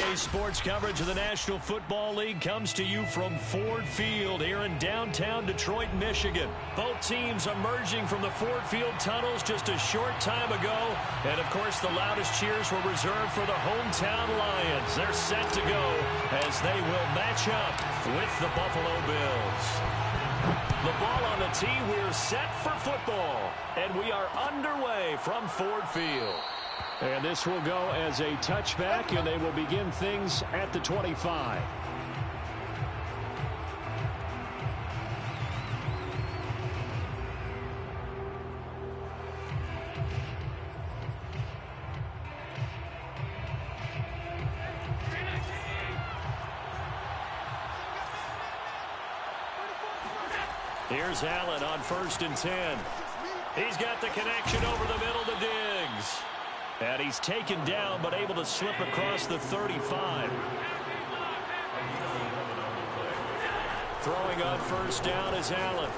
Today's sports coverage of the National Football League comes to you from Ford Field here in downtown Detroit, Michigan. Both teams emerging from the Ford Field tunnels just a short time ago. And, of course, the loudest cheers were reserved for the hometown Lions. They're set to go as they will match up with the Buffalo Bills. The ball on the tee. We're set for football. And we are underway from Ford Field. And this will go as a touchback, and they will begin things at the 25. Here's Allen on 1st and 10. He's got the connection over the middle to Diggs. And he's taken down, but able to slip across the 35. Throwing on 1st down is Allen.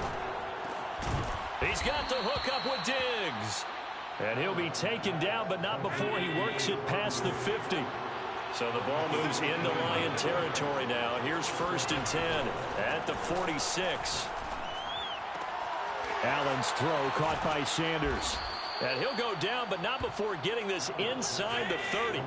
He's got the hook up with Diggs. And he'll be taken down, but not before he works it past the 50. So the ball moves into Lion territory now. Here's 1st and 10 at the 46. Allen's throw caught by Sanders. And he'll go down, but not before getting this inside the 30.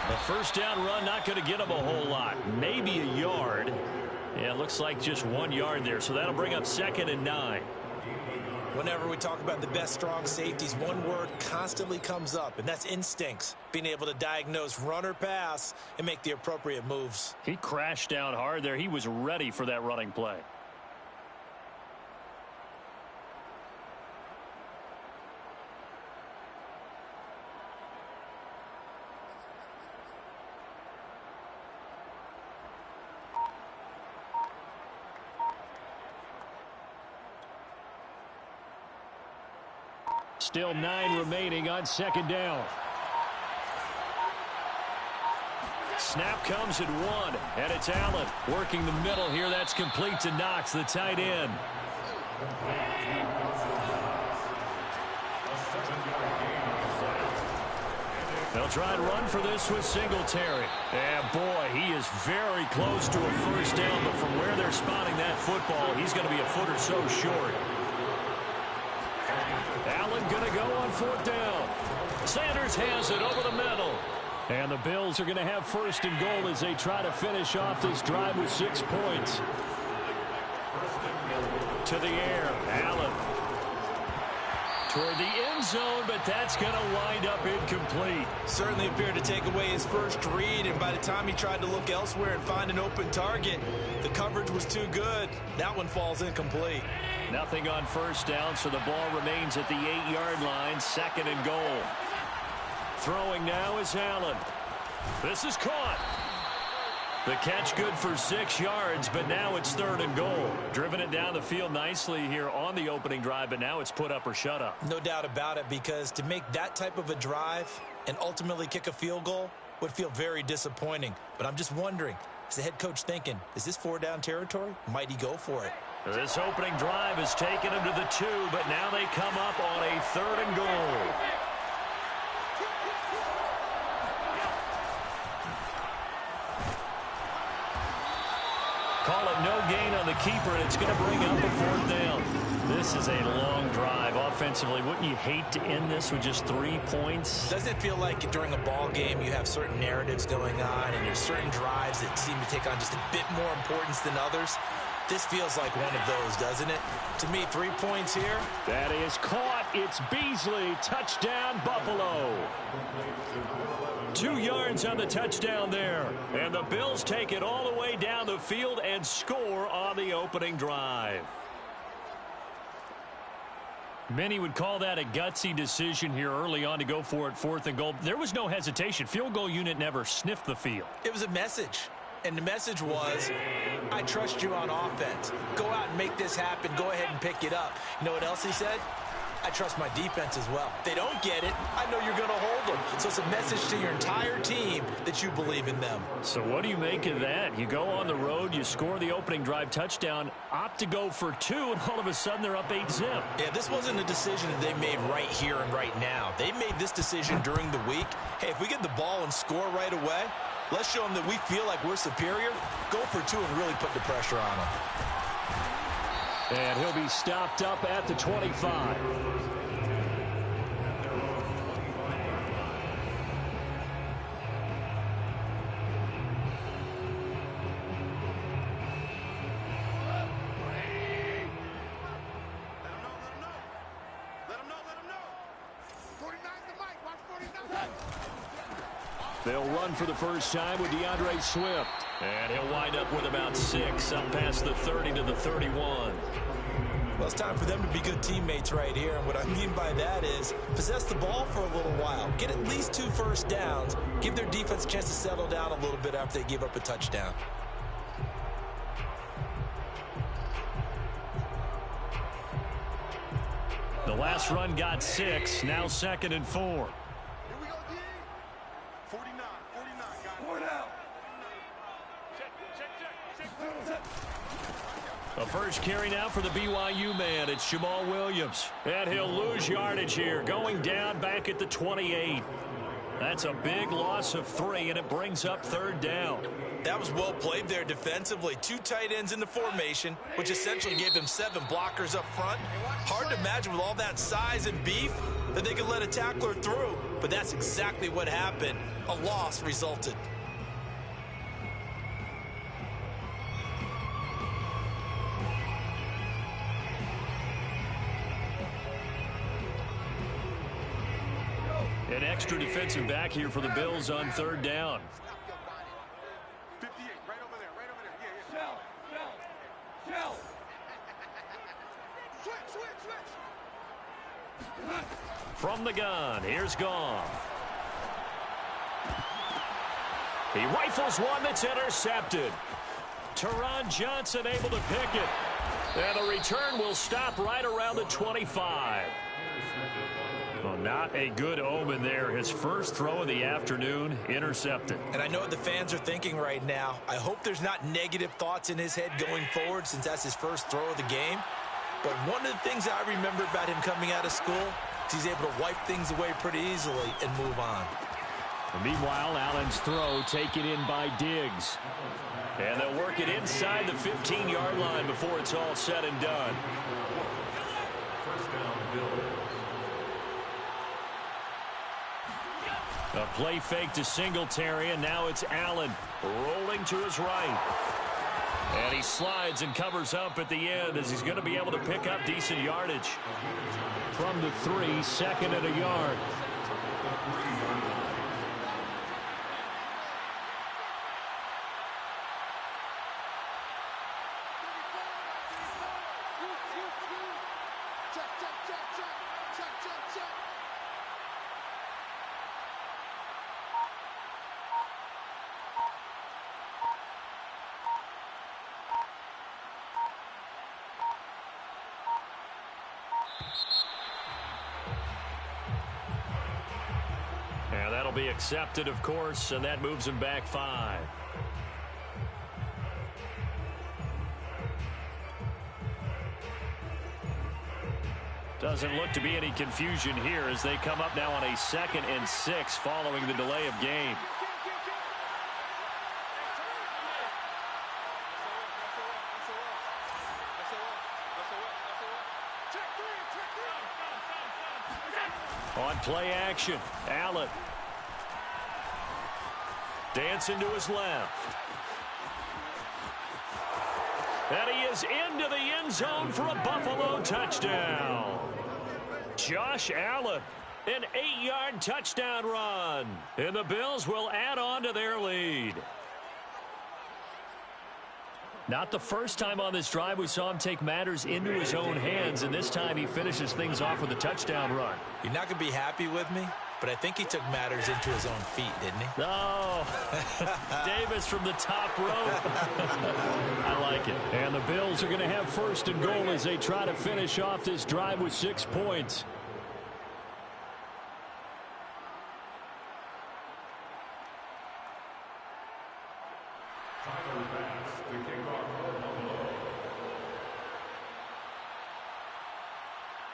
A first down run, not going to get him a whole lot. Maybe a yard. Yeah, it looks like just 1 yard there, so that'll bring up 2nd and 9. Whenever we talk about the best strong safeties, one word constantly comes up, and that's instincts. Being able to diagnose run or pass and make the appropriate moves. He crashed down hard there. He was ready for that running play. Still 9 remaining on 2nd down. Snap comes at 1, and it's Allen working the middle here. That's complete to Knox, the tight end. They'll try and run for this with Singletary. And, boy, he is very close to a first down, but from where they're spotting that football, he's going to be a foot or so short. Allen going to go on 4th down. Sanders has it over the middle. And the Bills are going to have 1st and goal as they try to finish off this drive with 6 points. To the air, Allen. Toward the end zone, but that's going to wind up incomplete. Certainly appeared to take away his first read, and by the time he tried to look elsewhere and find an open target, the coverage was too good. That one falls incomplete. Nothing on 1st down, so the ball remains at the 8-yard line, 2nd and goal. Throwing now is Allen. This is caught. The catch good for 6 yards, but now it's 3rd and goal. Driven it down the field nicely here on the opening drive, but now it's put up or shut up. No doubt about it, because to make that type of a drive and ultimately kick a field goal would feel very disappointing. But I'm just wondering, is the head coach thinking, is this 4-down territory? Might he go for it? This opening drive has taken them to the 2, but now they come up on a 3rd and goal. Call it no gain on the keeper, and it's going to bring up a 4th down. This is a long drive offensively. Wouldn't you hate to end this with just 3 points? Doesn't it feel like during a ball game you have certain narratives going on and there's certain drives that seem to take on just a bit more importance than others? This feels like one of those, doesn't it? To me, 3 points here. That is caught. It's Beasley. Touchdown, Buffalo. 2 yards on the touchdown there. And the Bills take it all the way down the field and score on the opening drive. Many would call that a gutsy decision here early on to go for it 4th and goal. There was no hesitation. Field goal unit never sniffed the field. It was a message. And the message was, I trust you on offense. Go out and make this happen. Go ahead and pick it up. You know what else he said? I trust my defense as well. If they don't get it, I know you're going to hold them. So it's a message to your entire team that you believe in them. So what do you make of that? You go on the road, you score the opening drive touchdown, opt to go for 2, and all of a sudden they're up 8-0. Yeah, this wasn't a decision that they made right here and right now. They made this decision during the week. Hey, if we get the ball and score right away, let's show them that we feel like we're superior. Go for 2 and really put the pressure on them. And he'll be stopped up at the 25. They'll run for the first time with DeAndre Swift. And he'll wind up with about 6, up past the 30 to the 31. Well, it's time for them to be good teammates right here. And what I mean by that is possess the ball for a little while. Get at least 2 first downs. Give their defense a chance to settle down a little bit after they give up a touchdown. The last run got 6. Now 2nd and 4. The first carry now for the BYU man. It's Jamal Williams. And he'll lose yardage here. Going down back at the 28. That's a big loss of 3, and it brings up 3rd down. That was well played there defensively. 2 tight ends in the formation, which essentially gave them 7 blockers up front. Hard to imagine with all that size and beef that they could let a tackler through. But that's exactly what happened. A loss resulted. An extra defensive back here for the Bills on 3rd down. 58, right over there, right over there. Yeah. Shell. Switch. From the gun, here's Goff. He rifles one that's intercepted. Teron Johnson able to pick it. And the return will stop right around the 25. Well, not a good omen there. His first throw of the afternoon, intercepted. And I know what the fans are thinking right now. I hope there's not negative thoughts in his head going forward since that's his first throw of the game. But one of the things I remember about him coming out of school is he's able to wipe things away pretty easily and move on. And meanwhile, Allen's throw taken in by Diggs. And they'll work it inside the 15-yard line before it's all said and done. A play fake to Singletary, and now it's Allen rolling to his right. And he slides and covers up at the end as he's going to be able to pick up decent yardage. From the 3, 2nd and a yard. And that'll be accepted, of course, and that moves him back 5. Doesn't look to be any confusion here as they come up now on a 2nd and 6 following the delay of game. On play action, Allen. Dancing to his left. And he is into the end zone for a Buffalo touchdown. Josh Allen, an 8-yard touchdown run. And the Bills will add on to their lead. Not the first time on this drive we saw him take matters into his own hands, and this time he finishes things off with a touchdown run. You're not going to be happy with me, but I think he took matters into his own feet, didn't he? Oh, Davis from the top rope. I like it. And the Bills are going to have first and goal as they try to finish off this drive with 6 points.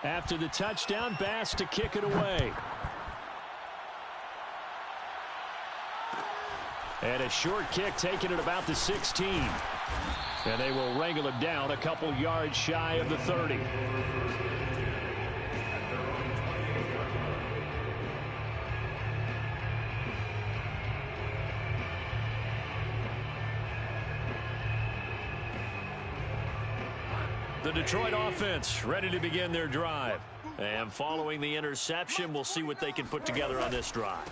After the touchdown, Bass to kick it away. And a short kick taken at about the 16. And they will wrangle him down a couple yards shy of the 30. The Detroit offense ready to begin their drive. And following the interception, we'll see what they can put together on this drive.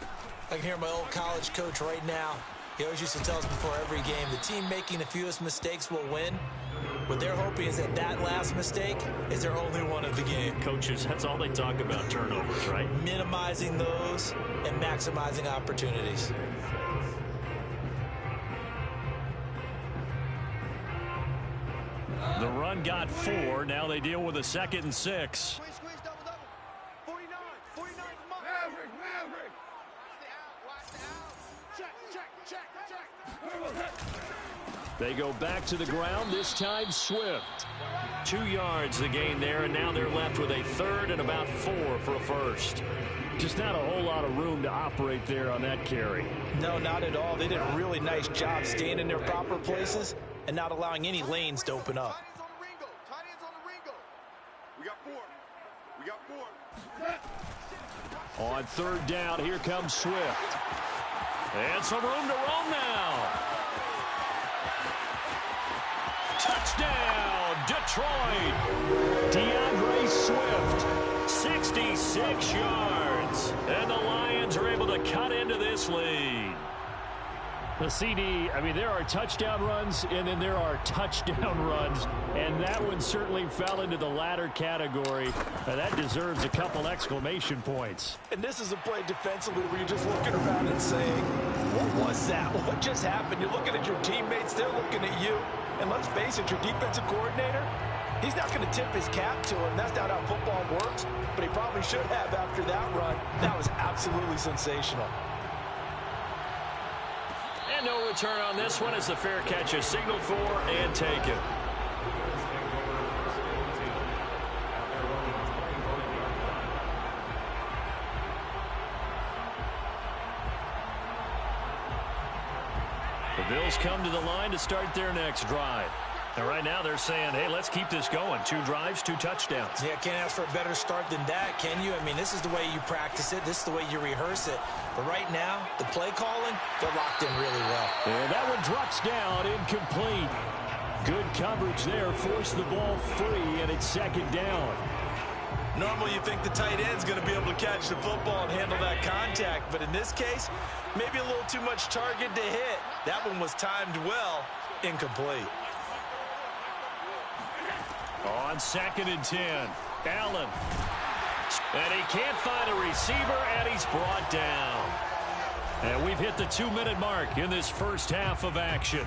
I can hear my old college coach right now. He always used to tell us before every game, the team making the fewest mistakes will win. What they're hoping is that that last mistake is their only one of the game. Coaches, that's all they talk about, turnovers, right? Minimizing those and maximizing opportunities. The run got 4. Now they deal with a 2nd and 6. Squeeze, double. 49 from up. Maverick. Watch the out. Check. They go back to the ground, this time Swift. 2 yards the gain there, and now they're left with a 3rd and about 4 for a first. Just not a whole lot of room to operate there on that carry. No, not at all. They did a really nice job staying in their proper places and not allowing any lanes to open up. Tight ends on the Ringo. We got 4. On 3rd down, here comes Swift. And some room to roam now. Touchdown, Detroit. DeAndre Swift, 66 yards. And the Lions are able to cut into this lead. The CD, I mean, there are touchdown runs, and then there are touchdown runs, and that one certainly fell into the latter category. That deserves a couple exclamation points. And this is a play defensively where you're just looking around and saying, what was that? What just happened? You're looking at your teammates, they're looking at you. And let's face it, your defensive coordinator, he's not going to tip his cap to him. That's not how football works, but he probably should have after that run. That was absolutely sensational. And no return on this one as the fair catch is signaled for and taken. The Bills come to the line to start their next drive. And right now they're saying, hey, let's keep this going. 2 drives, 2 touchdowns. Yeah, can't ask for a better start than that, can you? I mean, this is the way you practice it. This is the way you rehearse it. But right now, the play calling, they're locked in really well. And that one drops down, incomplete. Good coverage there, forced the ball free, and it's 2nd down. Normally you think the tight end's going to be able to catch the football and handle that contact. But in this case, maybe a little too much target to hit. That one was timed well, incomplete. On 2nd and 10, Allen. And he can't find a receiver, and he's brought down. And we've hit the 2-minute mark in this first half of action.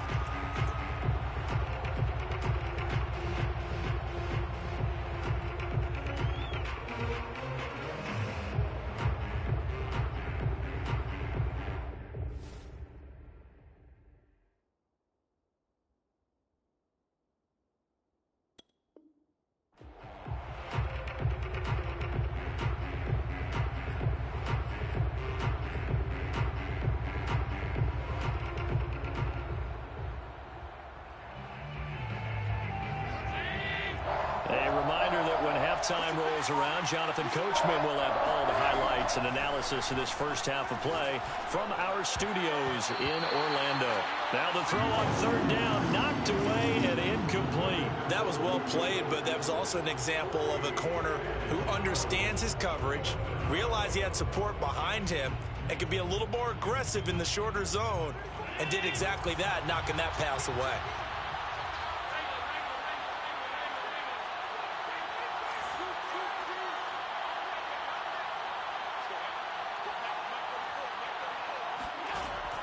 Time rolls around, Jonathan Coachman will have all the highlights and analysis of this first half of play from our studios in Orlando. Now the throw on 3rd down, knocked away and incomplete. That was well played, but that was also an example of a corner who understands his coverage, realized he had support behind him, and could be a little more aggressive in the shorter zone, and did exactly that, knocking that pass away.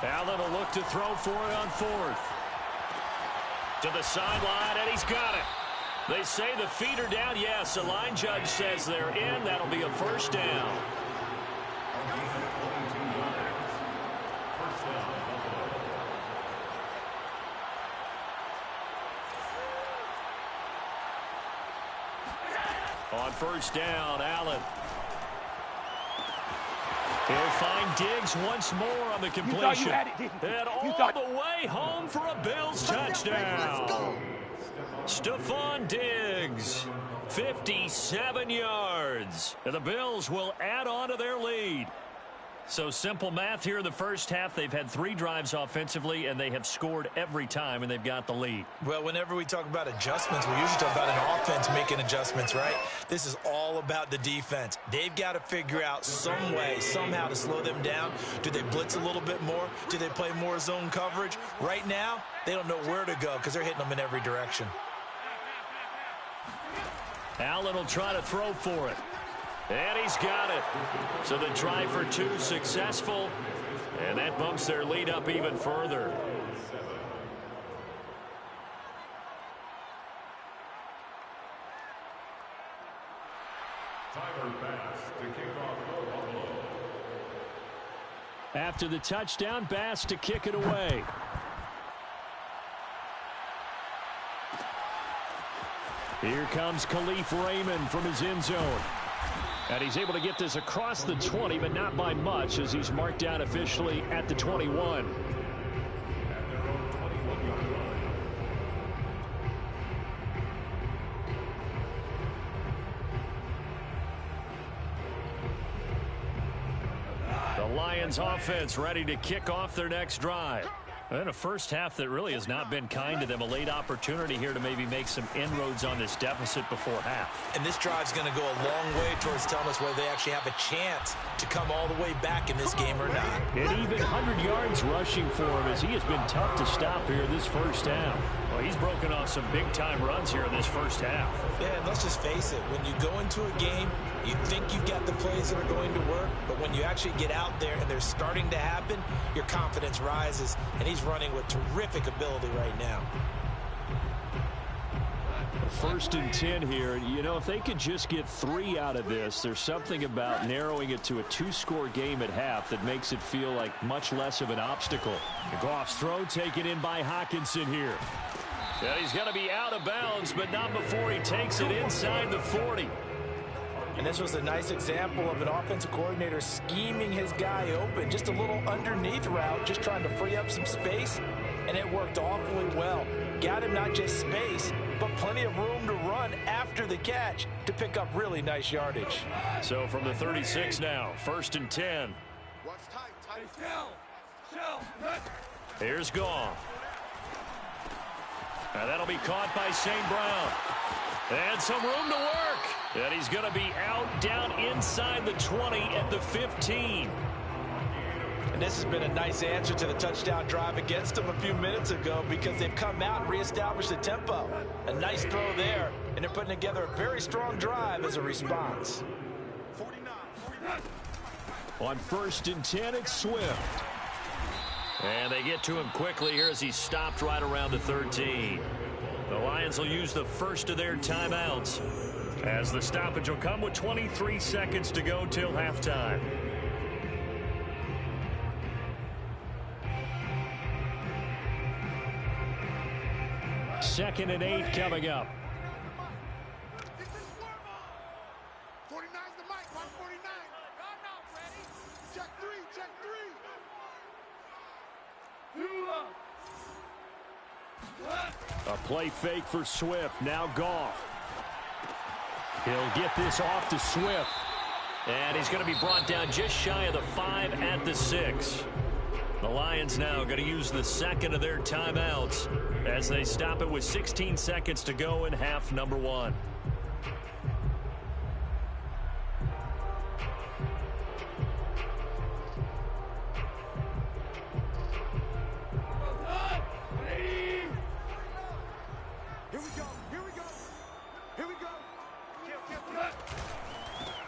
Allen will look to throw for it on fourth. To the sideline, and he's got it. They say the feet are down. Yes, the line judge says they're in. That'll be a first down. On first down, Allen. He'll find Diggs once more on the completion. And all the way home for a Bills touchdown. Stephon Diggs, 57 yards. And the Bills will add on to their lead. So simple math here in the first half. They've had 3 drives offensively, and they have scored every time, and they've got the lead. Well, whenever we talk about adjustments, we usually talk about an offense making adjustments, right? This is all about the defense. They've got to figure out some way, somehow to slow them down. Do they blitz a little bit more? Do they play more zone coverage? Right now, they don't know where to go because they're hitting them in every direction. Allen will try to throw for it. And he's got it. So the try for 2 successful. And that bumps their lead up even further. After the touchdown, Bass to kick it away. Here comes Khalif Raymond from his end zone. And he's able to get this across the 20, but not by much, as he's marked down officially at the 21. The Lions offense ready to kick off their next drive. And a first half that really has not been kind to them. A late opportunity here to maybe make some inroads on this deficit before half. And this drive's going to go a long way towards telling us whether they actually have a chance to come all the way back in this game or not. And even 100 yards rushing for him, as he has been tough to stop here this first half. Well, he's broken off some big-time runs here in this first half. Yeah, and let's just face it. When you go into a game, you think you've got the plays that are going to work, but when you actually get out there and they're starting to happen, your confidence rises, and he's running with terrific ability right now. First and 10 here. You know, if they could just get 3 out of this, there's something about narrowing it to a 2-score game at half that makes it feel like much less of an obstacle. Goff's throw taken in by Hockenson here. Yeah, he's going to be out of bounds, but not before he takes it inside the 40. And this was a nice example of an offensive coordinator scheming his guy open. Just a little underneath route, just trying to free up some space, and it worked awfully well. Got him not just space, but plenty of room to run after the catch to pick up really nice yardage. So from the 36 now, first and 10. Here's Goff. And that'll be caught by St. Brown. And some room to work. And he's going to be out down inside the 20 at the 15. And this has been a nice answer to the touchdown drive against them a few minutes ago, because they've come out and reestablished the tempo. A nice throw there, and they're putting together a very strong drive as a response. 49. On first and 10, it's Swift. And they get to him quickly here as he's stopped right around the 13. The Lions will use the first of their timeouts, as the stoppage will come with 23 seconds to go till halftime. Second and 8 coming up. 49's the mic, 149. Ready? Check 3, check 3. A play fake for Swift. Now Goff. He'll get this off to Swift. And he's going to be brought down just shy of the 5 at the 6. The Lions now going to use the second of their timeouts as they stop it with 16 seconds to go in half number 1.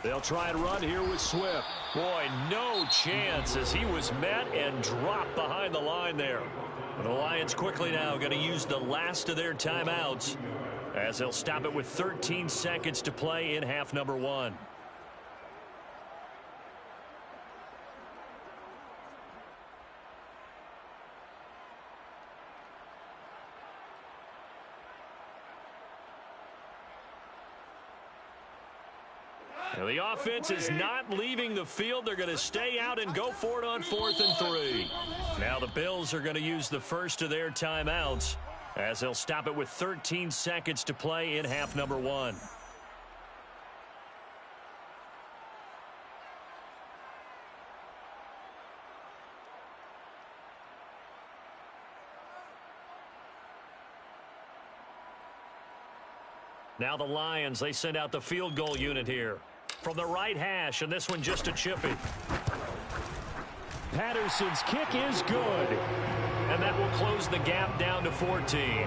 They'll try and run here with Swift. Boy, no chance as he was met and dropped behind the line there. The Lions quickly now going to use the last of their timeouts as they'll stop it with 13 seconds to play in half number 1. Now the offense is not leaving the field. They're going to stay out and go for it on 4th and 3. Now the Bills are going to use the first of their timeouts as they'll stop it with 13 seconds to play in half number 1. Now the Lions, they send out the field goal unit here. From the right hash, and this one just a chippy. Patterson's kick is good. And that will close the gap down to 14.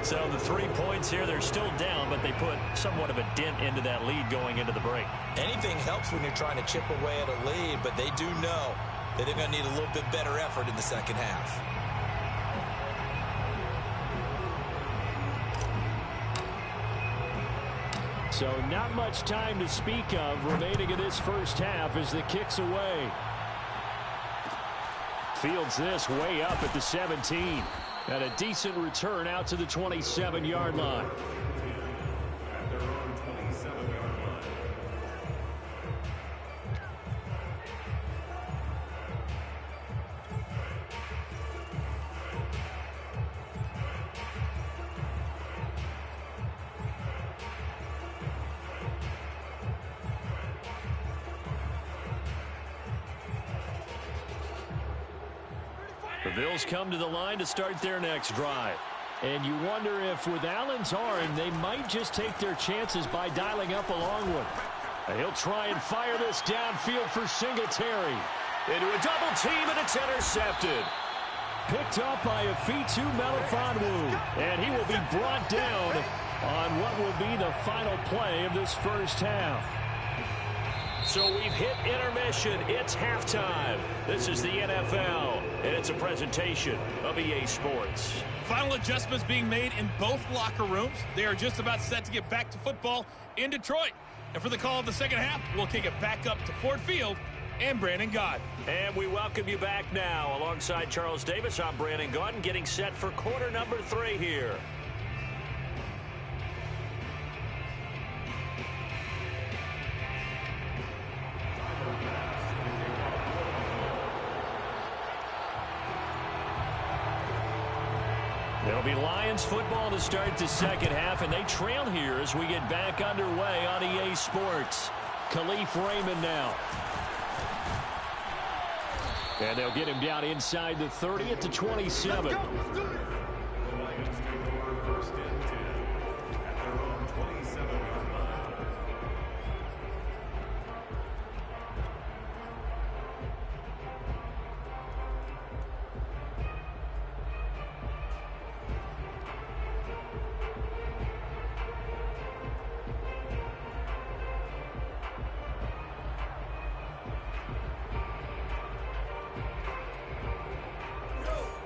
So the 3 points here, they're still down, but they put somewhat of a dent into that lead going into the break. Anything helps when you're trying to chip away at a lead, but they do know that they're going to need a little bit better effort in the second half. So not much time to speak of remaining in this first half as the kick's away. Fields this way up at the 17. And a decent return out to the 27-yard line. The Bills come to the line to start their next drive. And you wonder if with Allen's arm, they might just take their chances by dialing up a long one. And he'll try and fire this downfield for Singletary. Into a double team, and it's intercepted. Picked up by Afitu Melifonwu. And he will be brought down on what will be the final play of this first half. So we've hit intermission. It's halftime. This is the NFL, and it's a presentation of EA Sports. Final adjustments being made in both locker rooms. They are just about set to get back to football in Detroit. And for the call of the second half, we'll kick it back up to Ford Field and Brandon Gaudin. And we welcome you back now. Alongside Charles Davis, I'm Brandon Gaudin, getting set for quarter number 3 here. It'll be Lions football to start the second half, and they trail here as we get back underway on EA Sports. Khalif Raymond now. And they'll get him down inside the 30 at the 27.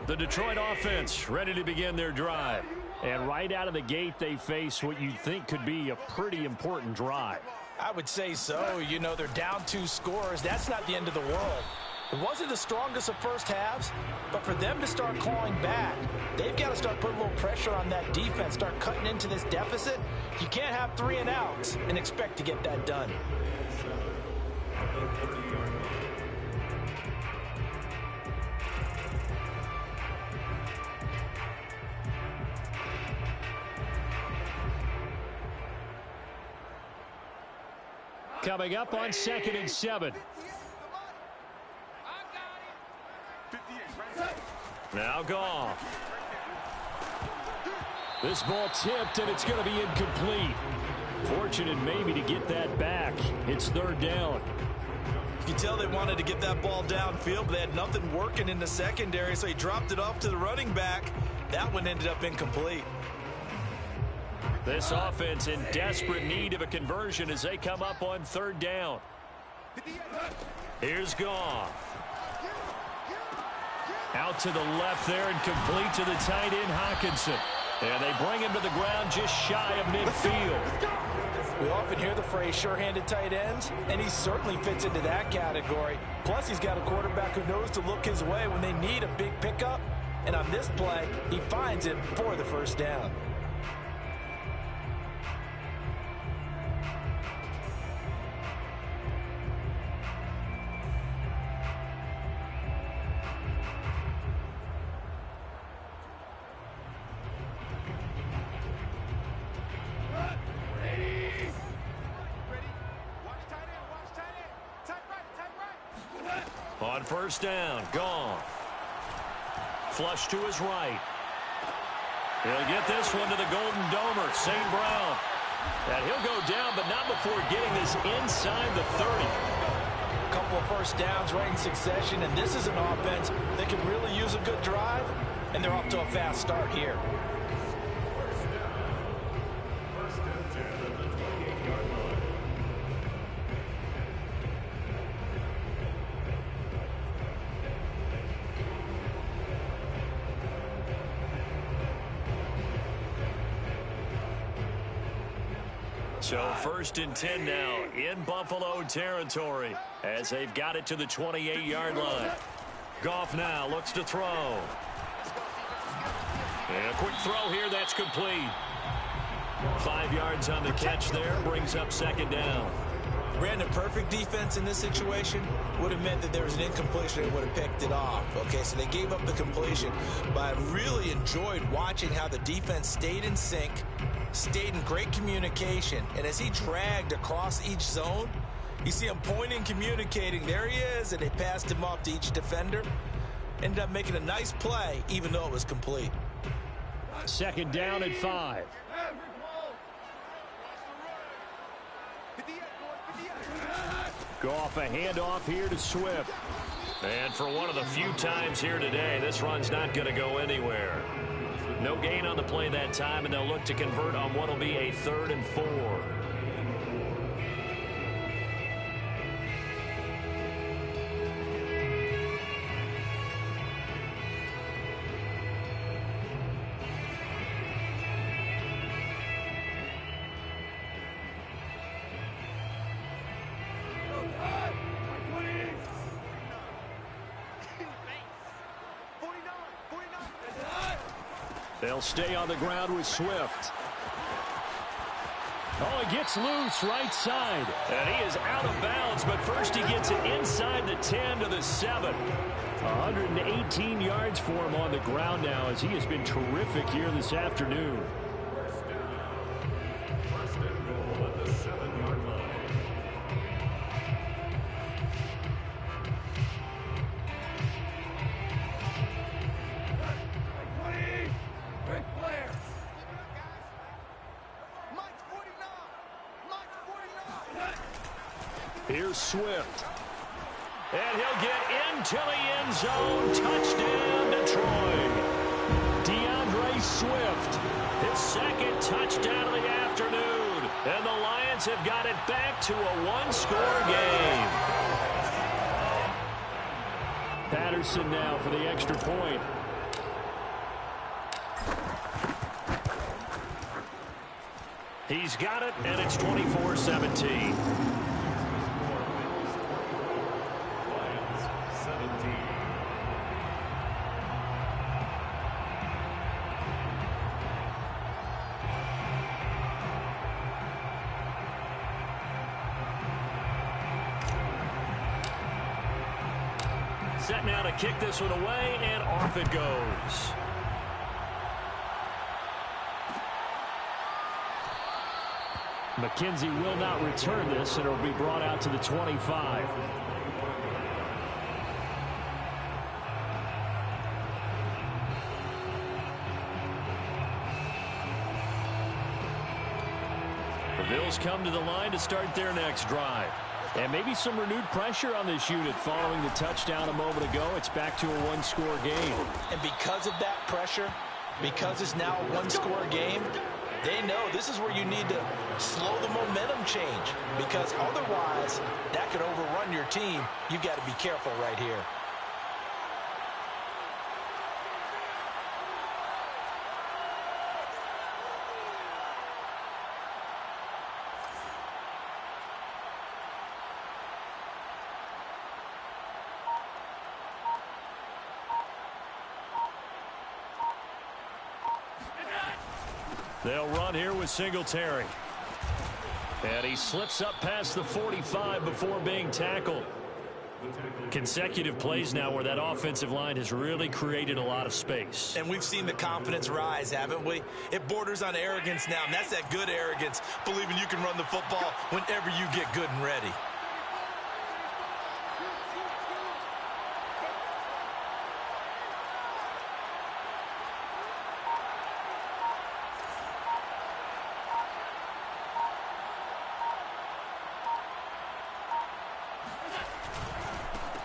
The Detroit offense ready to begin their drive. And right out of the gate, they face what you'd think could be a pretty important drive. I would say so. You know, they're down 2 scores. That's not the end of the world. It wasn't the strongest of first halves, but for them to start clawing back, they've got to start putting a little pressure on that defense, start cutting into this deficit. You can't have 3 and outs and expect to get that done. Coming up on 2nd and 7. Now Goff. This ball tipped, and it's going to be incomplete. Fortunate maybe to get that back. It's 3rd down. You can tell they wanted to get that ball downfield, but they had nothing working in the secondary, so he dropped it off to the running back. That one ended up incomplete. This offense in desperate need of a conversion as they come up on 3rd down. Here's Goff. Out to the left there and complete to the tight end, Hockenson. And they bring him to the ground just shy of midfield. We often hear the phrase sure-handed tight ends, and he certainly fits into that category. Plus, he's got a quarterback who knows to look his way when they need a big pickup. And on this play, he finds it for the first down. On first down, Goff. Flush to his right. He'll get this one to the Golden Domer, St. Brown. And he'll go down, but not before getting this inside the 30. A couple of first downs right in succession, and this is an offense that can really use a good drive, and they're off to a fast start here. So first and 10 now in Buffalo territory as they've got it to the 28-yard line. Goff now looks to throw. And a quick throw here, that's complete. 5 yards on the catch there, brings up second down. Brandon, perfect defense in this situation would have meant that there was an incompletion and would have picked it off. Okay, so they gave up the completion, but I really enjoyed watching how the defense stayed in sync, stayed in great communication, and as he dragged across each zone, you see him pointing, communicating, there he is, and they passed him off to each defender. Ended up making a nice play, even though it was complete. Second down at 5. Goff a handoff here to Swift. And for one of the few times here today, this run's not going to go anywhere. No gain on the play that time, and they'll look to convert on what will be a 3rd and 4. They'll stay on the ground with Swift. Oh, he gets loose right side. And he is out of bounds, but first he gets it inside the 10 to the 7. 118 yards for him on the ground now as he has been terrific here this afternoon. First and goal at the 7-yard line. Here's Swift. And he'll get into the end zone. Touchdown, Detroit. DeAndre Swift, his second touchdown of the afternoon. And the Lions have got it back to a one-score game. Patterson now for the extra point. He's got it, and it's 24-17. Set now to kick this one away, and off it goes. McKenzie will not return this, and it will be brought out to the 25. The Bills come to the line to start their next drive. And maybe some renewed pressure on this unit following the touchdown a moment ago. It's back to a one-score game. And because of that pressure, because it's now a one-score game, They know this is where you need to slow the momentum change, because otherwise that could overrun your team. You've got to be careful right here. They'll run here with Singletary. And he slips up past the 45 before being tackled. Consecutive plays now where that offensive line has really created a lot of space. And we've seen the confidence rise, haven't we? It borders on arrogance now, and that's that good arrogance, believing you can run the football whenever you get good and ready.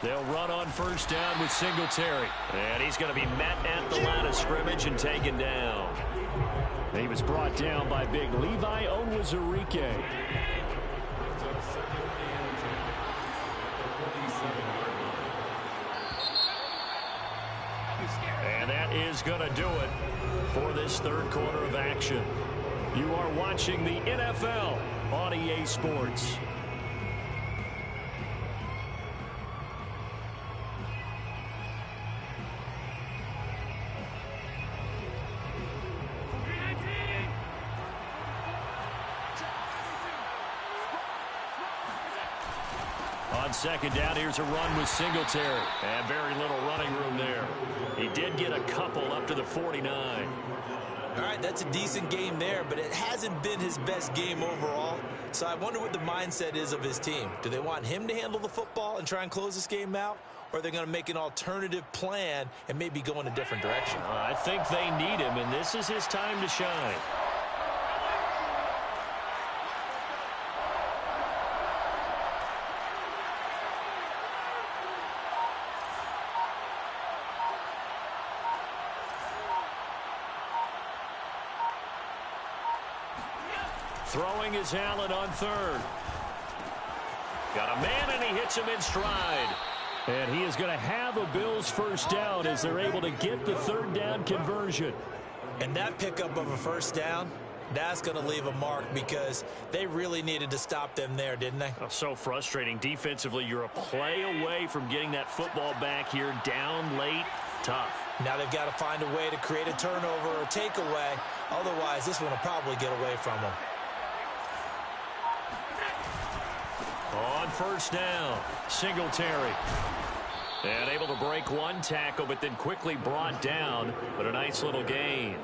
They'll run on first down with Singletary. And he's going to be met at the line of scrimmage and taken down. He was brought down by big Levi Onwuzurike. And that is going to do it for this third quarter of action. You are watching the NFL on EA Sports. On second down, here's a run with Singletary. And very little running room there. He did get a couple up to the 49. All right, that's a decent game there, but it hasn't been his best game overall. So I wonder what the mindset is of his team. Do they want him to handle the football and try and close this game out? Or are they going to make an alternative plan and maybe go in a different direction? I think they need him, and this is his time to shine. Throwing is Allen on third. Got a man, and he hits him in stride. And he is going to have a Bills first down as they're able to get the third down conversion. And that pickup of a first down, that's going to leave a mark because they really needed to stop them there, didn't they? Oh, so frustrating. Defensively, you're a play away from getting that football back here down late. Tough. Now they've got to find a way to create a turnover or takeaway. Otherwise, this one will probably get away from them. On first down, Singletary. And able to break one tackle, but then quickly brought down. But a nice little gain.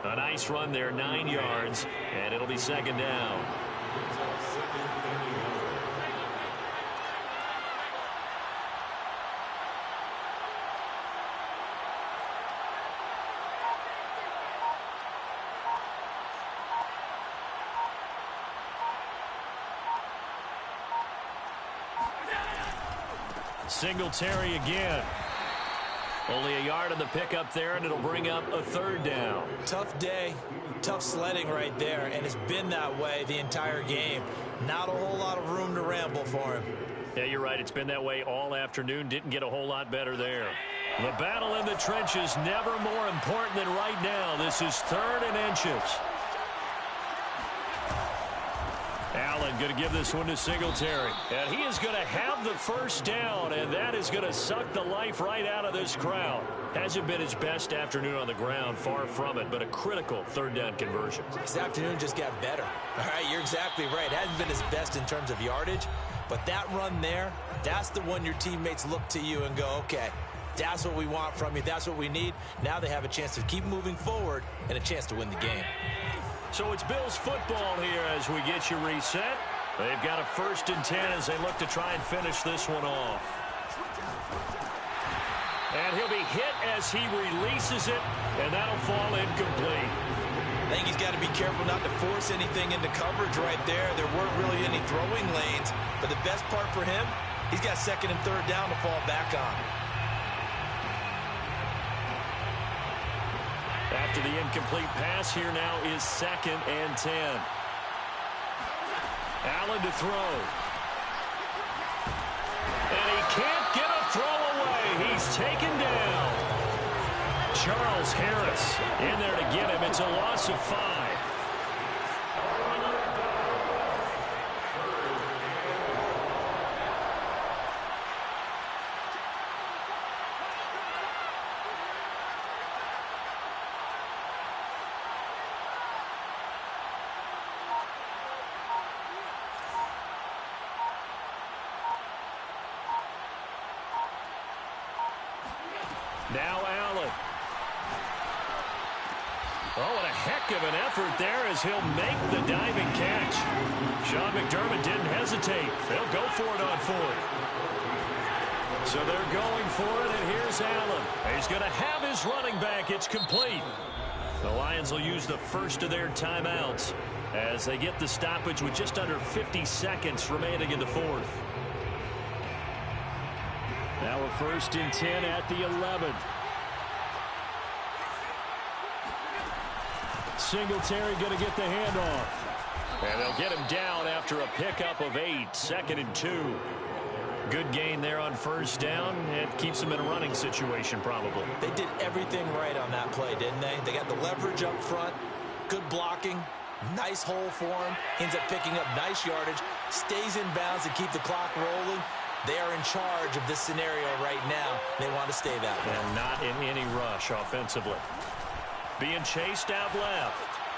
A nice run there, 9 yards, and it'll be second down. Singletary again. Only a yard on the pickup there, and it'll bring up a third down. Tough day, tough sledding right there, and it's been that way the entire game. Not a whole lot of room to ramble for him. Yeah, you're right. It's been that way all afternoon. Didn't get a whole lot better there. The battle in the trenches never more important than right now. This is 3rd and inches. Allen going to give this one to Singletary. And he is going to have the first down, and that is going to suck the life right out of this crowd. Hasn't been his best afternoon on the ground, far from it, but a critical third down conversion. This afternoon just got better. All right, you're exactly right. Hasn't been his best in terms of yardage, but that run there, that's the one your teammates look to you and go, okay, that's what we want from you. That's what we need. Now they have a chance to keep moving forward and a chance to win the game. So it's Bills football here as we get you reset. They've got a 1st and 10 as they look to try and finish this one off. And he'll be hit as he releases it, and that'll fall incomplete. I think he's got to be careful not to force anything into coverage right there. There weren't really any throwing lanes, but the best part for him, he's got 2nd and 3rd down to fall back on. After the incomplete pass, here now is 2nd and 10. Allen to throw. And he can't get a throw away. He's taken down. Charles Harris in there to get him. It's a loss of 5. Now Allen. Oh, what a heck of an effort there as he'll make the diving catch. Sean McDermott didn't hesitate. They'll go for it on 4th. So they're going for it, and here's Allen. He's going to have his running back. It's complete. The Lions will use the first of their timeouts as they get the stoppage with just under 50 seconds remaining in the 4th. Now a 1st and 10 at the 11. Singletary going to get the handoff. And they'll get him down after a pickup of 8. 2nd and 2. Good gain there on 1st down. It keeps them in a running situation probably. They did everything right on that play, didn't they? They got the leverage up front. Good blocking. Nice hole for him. Ends up picking up nice yardage. Stays in bounds to keep the clock rolling. They are in charge of this scenario right now. They want to stay that way. And not in any rush offensively. Being chased out left.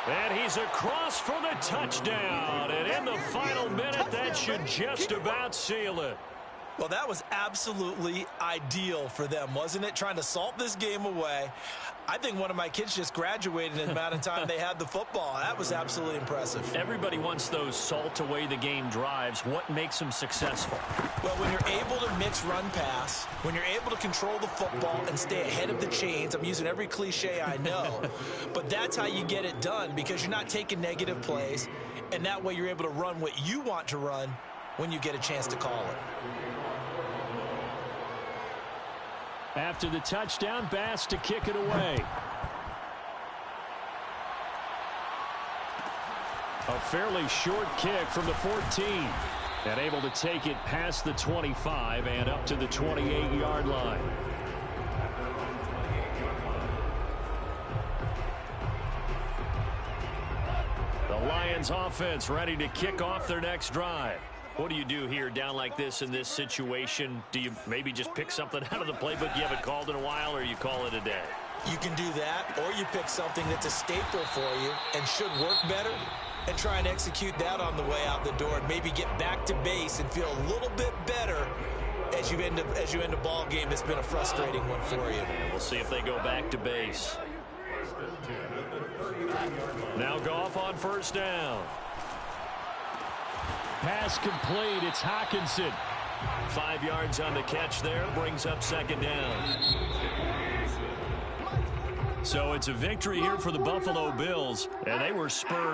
And he's across for the touchdown. And in the final minute, that should just about seal it. Well, that was absolutely ideal for them, wasn't it? Trying to salt this game away. I think one of my kids just graduated in the amount of time they had the football. That was absolutely impressive. Everybody wants those salt away the game drives. What makes them successful? Well, when you're able to mix run pass, when you're able to control the football and stay ahead of the chains, I'm using every cliche I know, but that's how you get it done because you're not taking negative plays, and that way you're able to run what you want to run when you get a chance to call it. After the touchdown, Bass to kick it away. A fairly short kick from the 14. And able to take it past the 25 and up to the 28-yard line. The Lions offense ready to kick off their next drive. What do you do here down like this in this situation? Do you maybe just pick something out of the playbook you haven't called in a while, or you call it a day? You can do that, or you pick something that's a staple for you and should work better and try and execute that on the way out the door and maybe get back to base and feel a little bit better as you end a ball game that's been a frustrating one for you. We'll see if they go back to base. Now Goff on 1st down. Pass complete. It's Hockenson. 5 yards on the catch there. Brings up 2nd down. So it's a victory here for the Buffalo Bills, and they were spurred